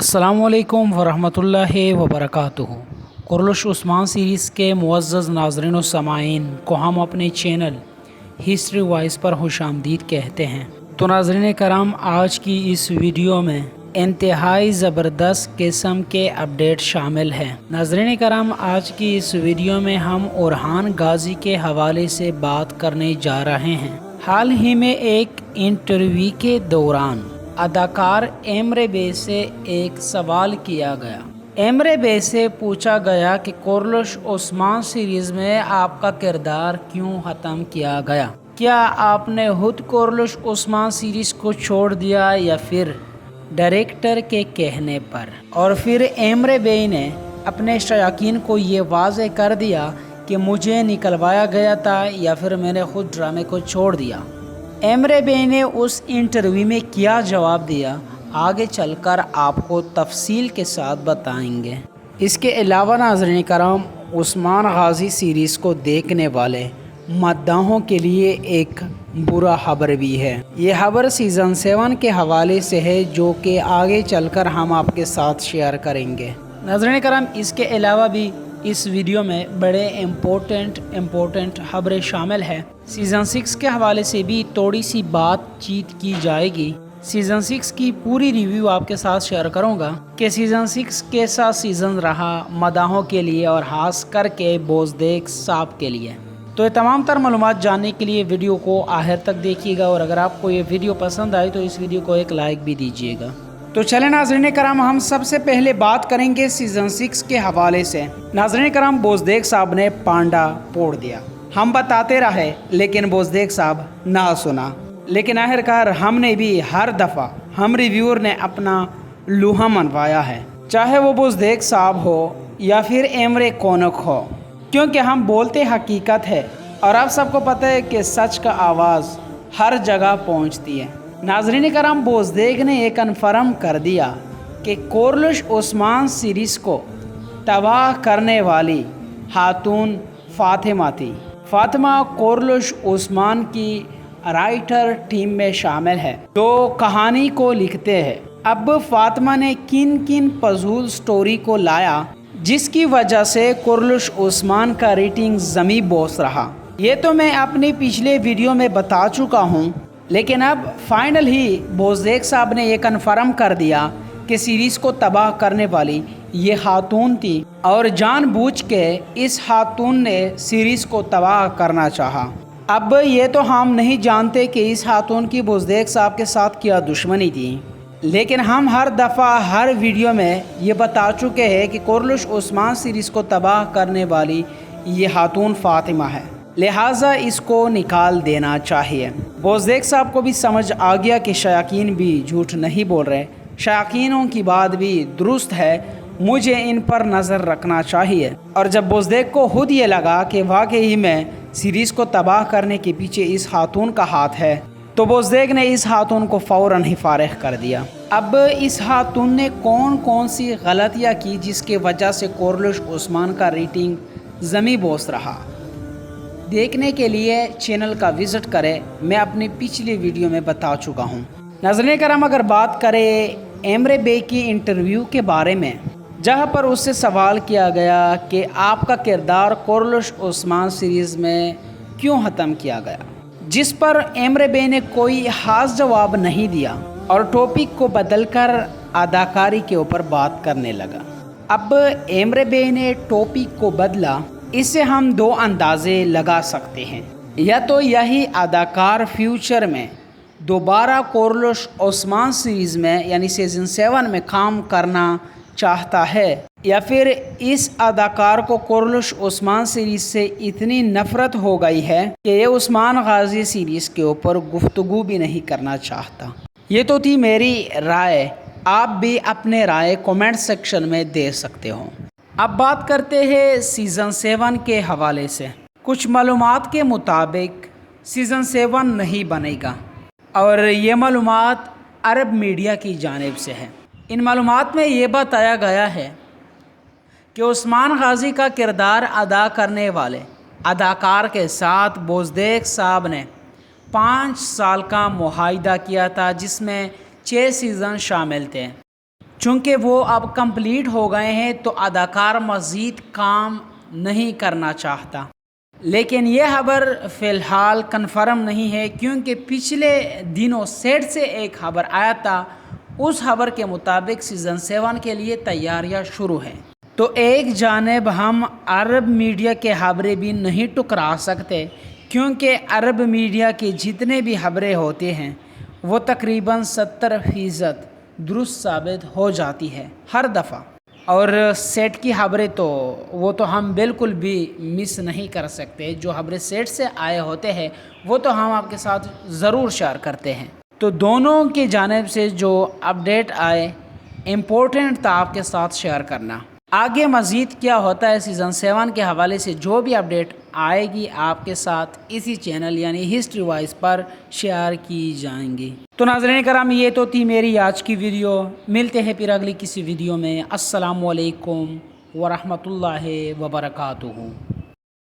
अस्सलामु अलैकुम वरहमतुल्लाहि वबरकातुहू। कुरलुश उस्मान सीरीज़ के मुअज़्ज़ज़ नाज़रीन व सामाईन को हम अपने चैनल हिस्ट्री वॉइस पर खुशामदीद कहते हैं। तो नाज़रीन कराम, आज की इस वीडियो में इंतहाई ज़बरदस्त किस्म के अपडेट शामिल हैं। नाज़रीन कराम, आज की इस वीडियो में हम ओरहान गाजी के हवाले से बात करने जा रहे हैं। हाल ही में एक इंटरव्यू के दौरान अदाकार एमरे बे से एक सवाल किया गया। एमरे बे से पूछा गया कि कुरलुश उस्मान सीरीज़ में आपका किरदार क्यों ख़त्म किया गया? क्या आपने खुद कुरलुश उस्मान सीरीज़ को छोड़ दिया या फिर डायरेक्टर के कहने पर? और फिर एमरे बे ने अपने शायकीन को ये वाज़े कर दिया कि मुझे निकलवाया गया था या फिर मैंने खुद ड्रामे को छोड़ दिया। एमरे बे ने उस इंटरव्यू में क्या जवाब दिया, आगे चलकर आपको तफसील के साथ बताएंगे। इसके अलावा नाज़रीन कराम, उस्मान गाजी सीरीज़ को देखने वाले मद्दाहों के लिए एक बुरा खबर भी है। ये खबर सीज़न 7 के हवाले से है, जो कि आगे चलकर हम आपके साथ शेयर करेंगे। नाज़रीन कराम, इसके अलावा भी इस वीडियो में बड़े इम्पोर्टेंट खबरें शामिल है। सीज़न 6 के हवाले से भी थोड़ी सी बातचीत की जाएगी। सीज़न 6 की पूरी रिव्यू आपके साथ शेयर करूंगा कि सीज़न 6 कैसा सीज़न रहा मदाहों के लिए और खास करके बोज़देक साहब के लिए। तो ये तमाम तर मालूमात जानने के लिए वीडियो को आखिर तक देखिएगा, और अगर आपको ये वीडियो पसंद आए तो इस वीडियो को एक लाइक भी दीजिएगा। तो चले नाज़रीन कराम, हम सबसे पहले बात करेंगे सीज़न 6 के हवाले से। नाज़रीन कराम, बोज़देक साहब ने पांडा फोड़ दिया। हम बताते रहे लेकिन बोज़देक साहब ना सुना, लेकिन आखिरकार हमने भी हर दफ़ा हम रिव्यूअर ने अपना लूहा मनवाया है, चाहे वो बोज़देक साहब हो या फिर एमरे कोनक हो, क्योंकि हम बोलते हकीकत है और आप सबको पता है कि सच का आवाज़ हर जगह पहुंचती है। नाज़रीन कराम, बोज़देक ने ये कन्फर्म कर दिया कि कुरलुश उस्मान सीरीज़ को तबाह करने वाली खातून फ़ातिमा थी। फ़ातिमा कुरलुश उस्मान की राइटर टीम में शामिल है, जो कहानी को लिखते हैं। अब फ़ातिमा ने किन किन फजूल स्टोरी को लाया जिसकी वजह से कुरलुश उस्मान का रेटिंग ज़मी बोस रहा, ये तो मैं अपनी पिछले वीडियो में बता चुका हूँ। लेकिन अब फाइनल ही बोज़देक साहब ने ये कन्फर्म कर दिया कि सीरीज़ को तबाह करने वाली ये खातून थी, और जानबूझ के इस खातून ने सीरीज़ को तबाह करना चाहा। अब ये तो हम नहीं जानते कि इस खातून की बोज़देक साहब के साथ क्या दुश्मनी थी, लेकिन हम हर दफ़ा हर वीडियो में ये बता चुके हैं कि कुरलुश उस्मान सीरीज़ को तबाह करने वाली ये खातून फ़ातिमा है, लिहाजा इसको निकाल देना चाहिए। बोज़देक साहब को भी समझ आ गया कि शायकीन भी झूठ नहीं बोल रहे, शायकीनों की बात भी दुरुस्त है, मुझे इन पर नज़र रखना चाहिए। और जब बोज़देक को खुद ये लगा कि वाकई में सीरीज़ को तबाह करने के पीछे इस खातून का हाथ है, तो बोज़देक ने इस खातून को फ़ौरन ही फारिग कर दिया। अब इस खातून ने कौन कौन सी गलतियाँ की जिसके वजह से कुरलुश उस्मान का रेटिंग ज़मी बोस रहा, देखने के लिए चैनल का विज़िट करें। मैं अपनी पिछली वीडियो में बता चुका हूँ। नाज़रीन कराम, अगर बात करें एमरे बे की इंटरव्यू के बारे में, जहाँ पर उससे सवाल किया गया कि आपका किरदार कुरलुश उस्मान सीरीज़ में क्यों ख़त्म किया गया, जिस पर एमरे बे ने कोई ख़ास जवाब नहीं दिया और टॉपिक को बदलकर अदाकारी के ऊपर बात करने लगा। अब एमरे बे ने टॉपिक को बदला, इससे हम दो अंदाज़े लगा सकते हैं। या तो यही अदाकार फ्यूचर में दोबारा कुरलुश उस्मान सीरीज़ में यानी सीज़न 7 में काम करना चाहता है, या फिर इस अदाकार को कुरलुश उस्मान सीरीज़ से इतनी नफ़रत हो गई है कि ये उस्मान गाजी सीरीज़ के ऊपर गुफ्तगू भी नहीं करना चाहता। ये तो थी मेरी राय, आप भी अपने राय कमेंट सेक्शन में दे सकते हो। अब बात करते हैं सीज़न 7 के हवाले से। कुछ मालूमात के मुताबिक सीज़न 7 नहीं बनेगा, और ये मालूमात अरब मीडिया की जानिब से है। इन मालूमात में ये बताया गया है कि उस्मान गाजी का किरदार अदा करने वाले अदाकार के साथ बोज़देक साहब ने 5 साल का मुआहदा किया था, जिसमें 6 सीज़न शामिल थे। چونکہ وہ اب کمپلیٹ ہو گئے ہیں تو اداکار مزید کام نہیں کرنا چاہتا، لیکن یہ خبر فی الحال کنفرم نہیں ہے کیونکہ پچھلے دنوں سیٹ سے ایک خبر آیا تھا، اس خبر کے مطابق سیزن 7 کے لیے تیاریاں شروع ہیں۔ تو ایک جانب ہم عرب میڈیا کے خبریں بھی نہیں ٹکرا سکتے کیونکہ عرب میڈیا کی جتنے بھی خبریں ہوتی ہیں وہ تقریباً 70% درست ثابت ہو جاتی ہے ہر دفعہ، اور سیٹ کی خبریں تو وہ تو ہم بالکل بھی مس نہیں کر سکتے۔ جو خبریں سیٹ سے آئے ہوتے ہیں وہ تو ہم آپ کے ساتھ ضرور شیئر کرتے ہیں۔ تو دونوں کی جانب سے جو اپڈیٹ آئے امپورٹنٹ تھا آپ کے ساتھ شیئر کرنا۔ آگے مزید کیا ہوتا ہے سیزن 7 کے حوالے سے جو بھی اپڈیٹ آئے گی آپ کے ساتھ اسی چینل یعنی ہسٹری وائز پر شیئر کی جائیں گی۔ تو ناظرین کرام، یہ تو تھی میری آج کی ویڈیو، ملتے ہیں پھر اگلی کسی ویڈیو میں۔ السلام علیکم ورحمۃ اللہ وبرکاتہ۔